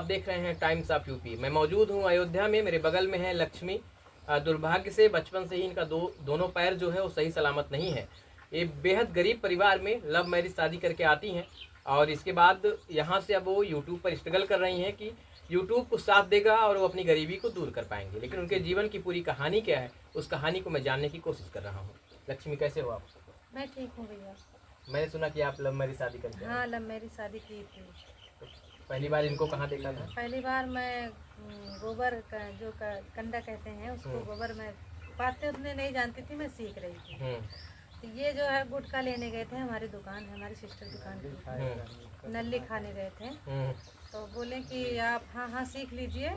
देख रहे हैं टाइम्स ऑफ यूपी। मैं मौजूद हूं अयोध्या में। मेरे बगल में है लक्ष्मी। दुर्भाग्य से बचपन से ही इनका दोनों पैर जो है वो सही सलामत नहीं है। ये बेहद गरीब परिवार में लव मैरिज शादी करके आती हैं और इसके बाद यहाँ से अब वो यूट्यूब पर स्ट्रगल कर रही हैं कि यूट्यूब को साथ देगा और वो अपनी गरीबी को दूर कर पाएंगे। लेकिन उनके जीवन की पूरी कहानी क्या है, उस कहानी को मैं जानने की कोशिश कर रहा हूँ। लक्ष्मी, कैसे हो आप? मैं ठीक हूँ भैया। मैंने सुना कि आप लव मैरिज शादी करके आए। हाँ, लव मेरी शादी की थी। तो पहली बार इनको कहाँ देखा था? पहली बार मैं गोबर का जो कंडा कहते हैं उसको गोबर में बातें उतने नहीं जानती थी, मैं सीख रही थी। तो ये जो है गुटखा लेने गए थे, हमारी दुकान है, हमारी सिस्टर दुकान की, नल्ली खाने गए थे। तो बोले कि आप हाँ सीख लीजिए,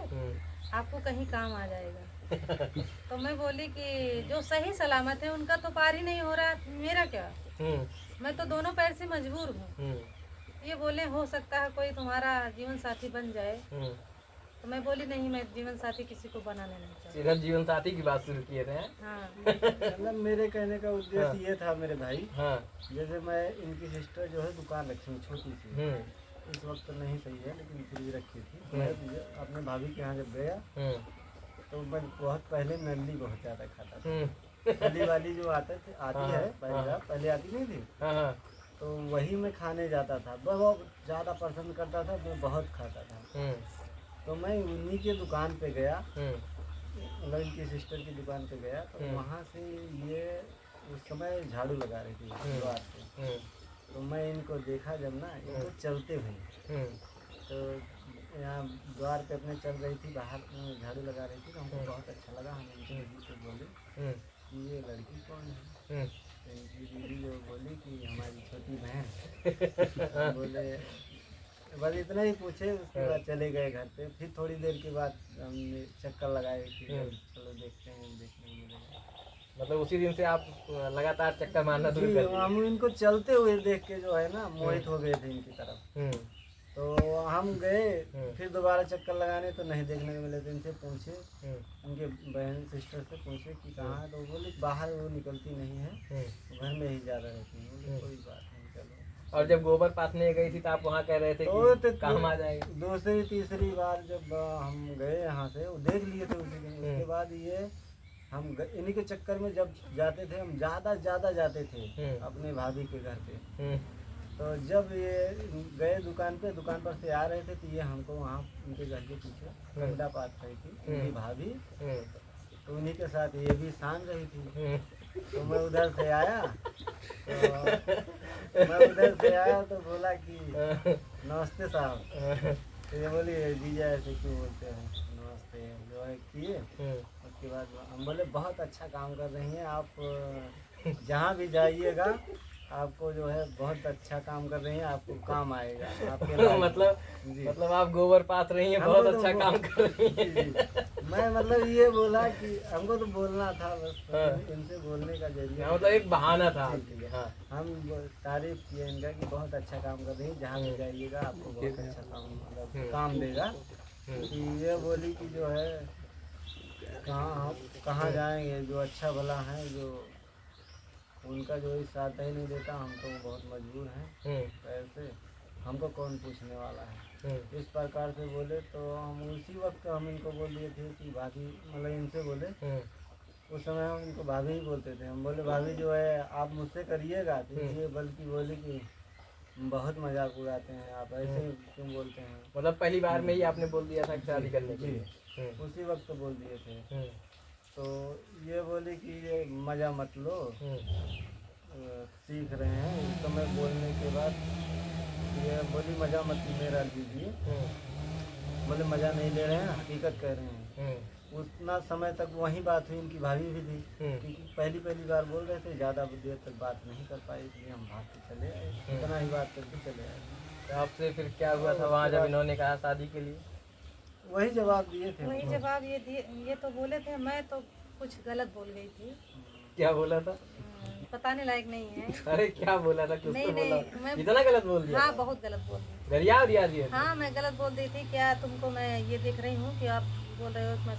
आपको कहीं काम आ जाएगा। तो मैं बोली कि जो सही सलामत है उनका तो पार ही नहीं हो रहा, मेरा क्या, मैं तो दोनों पैर से मजबूर हूँ। ये बोले हो सकता है कोई तुम्हारा जीवन साथी बन जाए। तो मैं बोली नहीं, मैं जीवन साथी किसी को बनाने नहीं चाहती। सीधा जीवन साथी की बात शुरू किए थे। हाँ। मतलब मेरे कहने का उद्देश्य ये था मेरे भाई, जैसे मैं इनकी सिस्टर जो है दुकान रखी हुई छोटी सी, इस वक्त तो नहीं सही है लेकिन फिर भी रखी थी। मैं अपने भाभी के यहाँ जब गया तो मैं बहुत पहले नल्ली बहुत ज़्यादा खाता था। नल्ली वाली जो आती है पहले आती नहीं थी, तो वही मैं खाने जाता था, बहुत ज़्यादा पसंद करता था, मैं बहुत खाता था। तो मैं उन्हीं के दुकान पे गया, मतलब इनकी सिस्टर की दुकान पे गया, तो वहाँ से ये उस समय झाड़ू लगा रही थी द्वार पे। तो मैं इनको देखा जब ना, इनको चलते हुए, तो यहाँ द्वार पे अपने चल रही थी, बाहर झाड़ू लगा रही थी, तो हमको बहुत अच्छा लगा। हम इनकी दीदी से बोले कि ये लड़की कौन है? तो इनकी दीदी जो बोली कि हमारी छोटी बहन। बोले बस इतना ही पूछे, उसके बाद चले गए घर पे। फिर थोड़ी देर के बाद हमने चक्कर लगाए कि चलो देखते हैं, देखने मिलेगा। मतलब उसी दिन से आप लगातार चक्कर मारना शुरू कर दिए? हम इनको चलते हुए देख के जो है ना मोहित हो गए थे इनकी तरफ। तो हम गए फिर दोबारा चक्कर लगाने, तो नहीं देखने को मिले। तो इनसे पूछे, उनके बहन सिस्टर से पूछे कि कहाँ है, तो बोले बाहर वो निकलती नहीं है, घर में ही ज़्यादा रहती है। बोले कोई बात नहीं, चलो। और जब गोबर पाथने गई थी तो आप वहाँ कह रहे थे कि काम आ जाएगी? दूसरी तीसरी बार जब हम गए यहाँ से, वो देख लिए थे उसी दिन। उसके बाद ये हम इन्हीं के चक्कर में जब जाते थे, हम ज़्यादा जाते थे अपने भाभी के घर पे। तो जब ये गए दुकान पर से आ रहे थे, तो ये हमको वहाँ उनके घर के पीछे कंडा पात रही थी उनकी भाभी, तो उन्हीं के साथ ये भी सान रही थी। तो मैं उधर से आया, तो बोला कि नमस्ते साहब। तो ये बोली जीजा ऐसे क्यों बोलते हैं, नमस्ते जो है किए। उसके बाद हम बोले बहुत अच्छा काम कर रही हैं आप, जहाँ भी जाइएगा आपको जो है बहुत अच्छा काम कर रही हैं, आपको काम आएगा आपके मतलब आप गोबर पाथ रही हैं, बहुत अच्छा काम कर रही हैं। मैं मतलब ये बोला कि हमको तो बोलना था बस, इनसे बोलने का जरिया, मतलब एक बहाना था। हम तारीफ किए इनका कि बहुत अच्छा काम कर रही है, जहाँ भी जाइएगा आपको बहुत अच्छा काम मतलब काम देगा। कि ये बोली कि जो है कहाँ जाएंगे, जो अच्छा भला है, जो उनका जो इस साथ ही नहीं देता, हम तो बहुत मजबूर हैं, ऐसे हमको कौन पूछने वाला है, इस प्रकार से बोले। तो हम उसी वक्त हम इनको बोल दिए थे कि भाभी, मतलब इनसे बोले, उस समय हम इनको भाभी ही बोलते थे। हम बोले भाभी जो है आप मुझसे करिएगा, तो ये बल्कि बोले कि बहुत मजाक उड़ाते हैं आप, ऐसे क्यों बोलते हैं। मतलब पहली बार में ही आपने बोल दिया था कि शादी करने के लिए? उसी वक्त बोल दिए थे। तो ये बोले कि ये मज़ा मत लो, सीख रहे हैं। उस समय बोलने के बाद ये बोली मज़ा मत मेरा लीजिए। बोले मज़ा नहीं ले रहे हैं, हकीकत कह रहे हैं। उतना समय तक वही बात हुई, इनकी भाभी भी थी, क्योंकि पहली बार बोल रहे थे, ज़्यादा देर तक बात नहीं कर पाए, इसलिए हम भाग के चले आए, इतना ही बात करके चले आए। तो आपसे फिर क्या हुआ था वहाँ जब इन्होंने कहा शादी के लिए? वही जवाब दिए थे। वही जवाब ये दिए, ये तो बोले थे, मैं तो कुछ गलत बोल गई थी। क्या बोला था? बताने लायक नहीं है। अरे क्या बोला था, कुछ तो बोला। मैं इतना गलत बोल दिया? हाँ, बहुत गलत बोल दी। गरिया दिया दिया? हाँ, मैं गलत बोल दी थी। क्या तुमको मैं ये देख रही हूँ कि आप बोल रहे हो कि मैं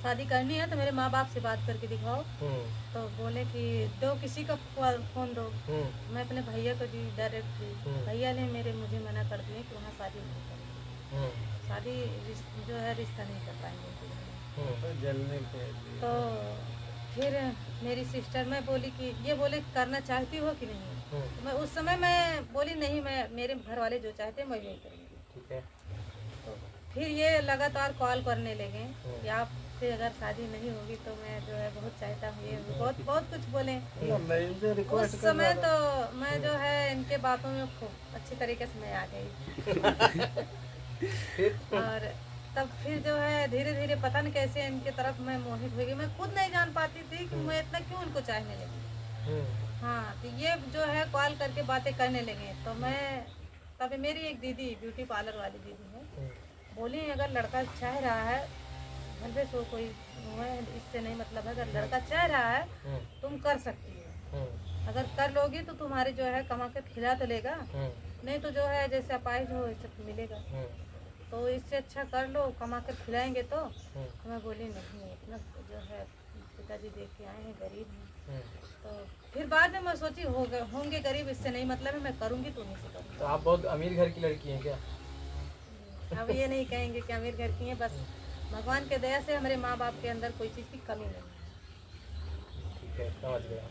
शादी करनी है, तो मेरे माँ बाप से बात करके दिखाओ। तो बोले कि दो, किसी का फ़ोन दो। मैं अपने भैया को दी डायरेक्ट दी, भैया ने मुझे मना कर दिया कि वहाँ शादी नहीं करनी। शादी जो है रिश्ता नहीं कर पाएंगे उनके घर में। तो जलने के लिए। तो फिर मेरी सिस्टर मैं बोली कि ये बोले करना चाहती हो कि नहीं, तो मैं उस समय मैं बोली नहीं, मैं मेरे घर वाले जो चाहते हैं मैं यही करूँगी। ठीक है। तो फिर ये लगातार कॉल करने लगे कि आपसे अगर शादी नहीं होगी तो मैं जो है बहुत चाहता हूँ, ये बहुत बहुत कुछ बोले। मैं इनसे रिक्वेस्ट उस समय तो मैं जो है इनके बातों में खूब अच्छी तरीके से मैं आ गई। और तब फिर जो है धीरे धीरे पता नहीं कैसे इनके तरफ मैं मोहित हो गई। मैं खुद नहीं जान पाती थी कि मैं इतना क्यों इनको चाहने लगी। हाँ, तो ये जो है कॉल करके बातें करने लगे। तो मैं तभी मेरी एक दीदी ब्यूटी पार्लर वाली दीदी है, बोली अगर लड़का चाह रहा है भले सो कोई है, इससे नहीं मतलब है, अगर लड़का चाह रहा है तुम कर सकती हो, अगर कर लोगी तो तुम्हारे जो है कमा कर खिला तो लेगा, नहीं तो जो है जैसे अपाहिज हो वैसे मिलेगा, तो इससे अच्छा कर लो, कमा कर खिलाएंगे। तो मैं बोली नहीं, इतना जो है पिताजी देख के आए हैं गरीब हैं। तो फिर बाद में मैं सोची होंगे गरीब, इससे नहीं मतलब है, मैं करूँगी तो उन्हीं से करूँगी। तो आप बहुत अमीर घर की लड़की हैं क्या? अब ये नहीं कहेंगे कि अमीर घर की हैं, बस भगवान के दया से हमारे माँ बाप के अंदर कोई चीज़ की कमी नहीं है। ठीक है, समझ गया।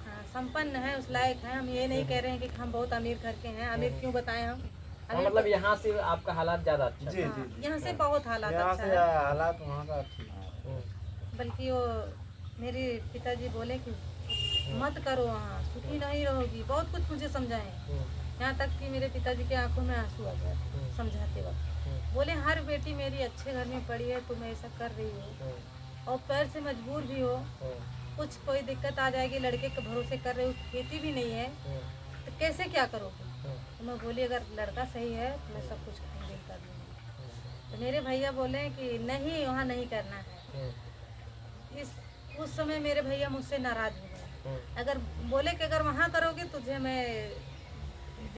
हाँ, संपन्न है, उस लायक है। हम ये नहीं कह रहे हैं कि हम बहुत अमीर घर के हैं, अमीर क्यों बताएं हम। हाँ, मतलब यहाँ से आपका हालात ज्यादा अच्छा है। हाँ, यहाँ से बहुत हालात यहाँ अच्छा से है। हालात वहाँ का ठीक है। बल्कि वो मेरे पिताजी बोले कि मत करो, वहाँ सुखी नहीं रहोगी, बहुत कुछ मुझे समझाएं। यहाँ तक कि मेरे पिताजी के आंखों में आंसू आ गया समझाते वक्त। बोले हर बेटी मेरी अच्छे घर में पड़ी है, तुम ऐसा कर रही हो और पैर से मजबूर भी हो, कुछ कोई दिक्कत आ जाएगी, लड़के के भरोसे कर रहे हो, खेती भी नहीं है, तो कैसे क्या करोगे। तो मैं बोली अगर लड़का सही है तो मैं सब कुछ हैंडल कर लूँगी। तो मेरे भैया बोले कि नहीं, वहाँ नहीं करना है। उस समय मेरे भैया मुझसे नाराज हो गए। अगर बोले कि अगर वहाँ करोगे तुझे मैं